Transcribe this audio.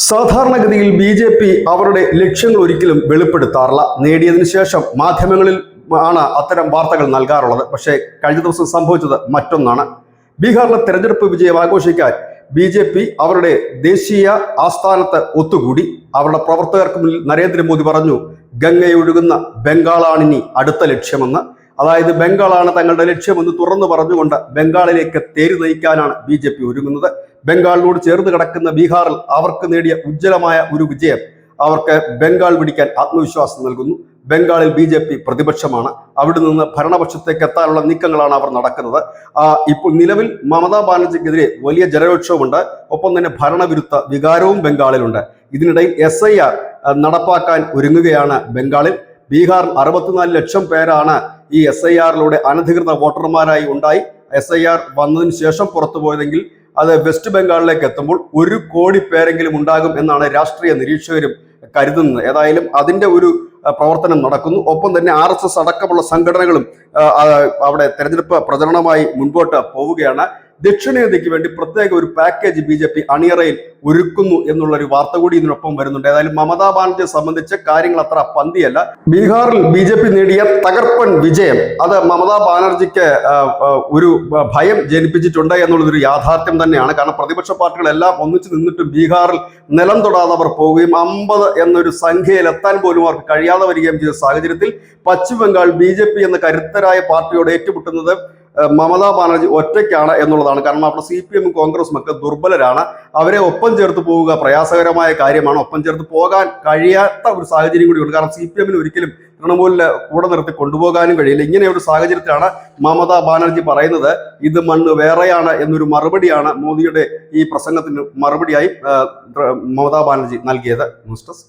സാധാരണഗതിയിൽ ബി.ജെ.പി. അവരുടെ ലക്ഷ്യങ്ങൾ ഒരിക്കലും വെളിപ്പെടുത്താറില്ല. നേടിയതിനു ശേഷം മാധ്യമങ്ങളിൽ ആണ് അത്തരം വാർത്തകൾ നൽകാറുള്ളത്. പക്ഷേ കഴിഞ്ഞ ദിവസം സംഭവിച്ചത് മറ്റൊന്നാണ്. ബീഹാറിലെ തെരഞ്ഞെടുപ്പ് വിജയം ആഘോഷിക്കാൻ ബി.ജെ.പി. അവരുടെ ദേശീയ ആസ്ഥാനത്ത് ഒത്തുകൂടി. അവരുടെ പ്രവർത്തകർക്ക് മുന്നിൽ നരേന്ദ്രമോദി പറഞ്ഞു, ഗംഗയൊഴുകുന്ന ബംഗാളാണിനി അടുത്ത ലക്ഷ്യമെന്ന്. അതായത് ബംഗാളാണ് തങ്ങളുടെ ലക്ഷ്യമെന്ന് തുറന്നു പറഞ്ഞുകൊണ്ട് ബംഗാളിലേക്ക് തേരി നയിക്കാനാണ് ബി.ജെ.പി. ഒരുങ്ങുന്നത്. ബംഗാളിനോട് ചേർന്ന് കിടക്കുന്ന ബീഹാറിൽ അവർക്ക് നേടിയ ഉജ്ജ്വലമായ ഒരു വിജയം അവർക്ക് ബംഗാൾ പിടിക്കാൻ ആത്മവിശ്വാസം നൽകുന്നു. ബംഗാളിൽ ബി.ജെ.പി. പ്രതിപക്ഷമാണ്. അവിടെ നിന്ന് ഭരണപക്ഷത്തേക്ക് എത്താനുള്ള നീക്കങ്ങളാണ് അവർ നടക്കുന്നത്. ഇപ്പോൾ നിലവിൽ മമതാ ബാനർജിക്കെതിരെ വലിയ ജനരോക്ഷവുമുണ്ട്. ഒപ്പം തന്നെ ഭരണവിരുദ്ധ വികാരവും ബംഗാളിലുണ്ട്. ഇതിനിടയിൽ SIR നടപ്പാക്കാൻ ഒരുങ്ങുകയാണ് ബംഗാളിൽ. ബീഹാറിൽ 64 ലക്ഷം പേരാണ് ഈ SIRലൂടെ അനധികൃത വോട്ടർമാരായി ഉണ്ടായി. SIR വന്നതിന് ശേഷം പുറത്തു പോയതെങ്കിൽ അത് വെസ്റ്റ് ബംഗാളിലേക്ക് എത്തുമ്പോൾ 1 കോടി പേരെങ്കിലും ഉണ്ടാകും എന്നാണ് രാഷ്ട്രീയ നിരീക്ഷകരും കരുതുന്നത്. ഏതായാലും അതിന്റെ ഒരു പ്രവർത്തനം നടക്കുന്നു. ഒപ്പം തന്നെ RSS അടക്കമുള്ള സംഘടനകളും അവിടെ തെരഞ്ഞെടുപ്പ് പ്രചരണമായി മുൻപോട്ട് പോവുകയാണ്. ദക്ഷിണേന്ത്യക്ക് വേണ്ടി പ്രത്യേക ഒരു പാക്കേജ് ബി.ജെ.പി. അണിയറയിൽ ഒരുക്കുന്നു എന്നുള്ളൊരു വാർത്ത കൂടി ഇതിനൊപ്പം വരുന്നുണ്ട്. ഏതായാലും മമതാ ബാനർജിയെ സംബന്ധിച്ച് കാര്യങ്ങൾ അത്ര പന്തിയല്ല. ബീഹാറിൽ ബി.ജെ.പി. നേടിയ തകർപ്പൻ വിജയം അത് മമതാ ബാനർജിക്ക് ഒരു ഭയം ജനിപ്പിച്ചിട്ടുണ്ട് എന്നുള്ളതൊരു യാഥാർത്ഥ്യം തന്നെയാണ്. കാരണം പ്രതിപക്ഷ പാർട്ടികളെല്ലാം ഒന്നിച്ചു നിന്നിട്ടും ബീഹാറിൽ നിലം തൊടാതെ അവർ പോവുകയും 50 എന്നൊരു സംഖ്യയിൽ എത്താൻ പോലും അവർക്ക് കഴിയാതെ വരികയും ചെയ്ത സാഹചര്യത്തിൽ പശ്ചിമ ബംഗാൾ ബി.ജെ.പി. എന്ന കരുത്തരായ പാർട്ടിയോട് ഏറ്റുമുട്ടുന്നത് മമതാ ബാനർജി ഒറ്റയ്ക്കാണ് എന്നുള്ളതാണ്. കാരണം അവിടെ CPM കോൺഗ്രസും ഒക്കെ ദുർബലരാണ്. അവരെ ഒപ്പം ചേർത്ത് പോവുക പ്രയാസകരമായ കാര്യമാണ്. ഒപ്പം ചേർത്ത് പോകാൻ കഴിയാത്ത ഒരു സാഹചര്യം കൂടിയുണ്ട്. കാരണം CPM ഒരിക്കലും തൃണമൂലിന് കൂടെ നിർത്തി കൊണ്ടുപോകാനും കഴിയില്ല. ഇങ്ങനെ ഒരു സാഹചര്യത്തിലാണ് മമതാ ബാനർജി പറയുന്നത് ഇത് മണ്ണ് വേറെയാണ് എന്നൊരു മറുപടിയാണ് മോദിയുടെ ഈ പ്രസംഗത്തിന് മറുപടിയായി മമതാ ബാനർജി നൽകിയത്. News desk.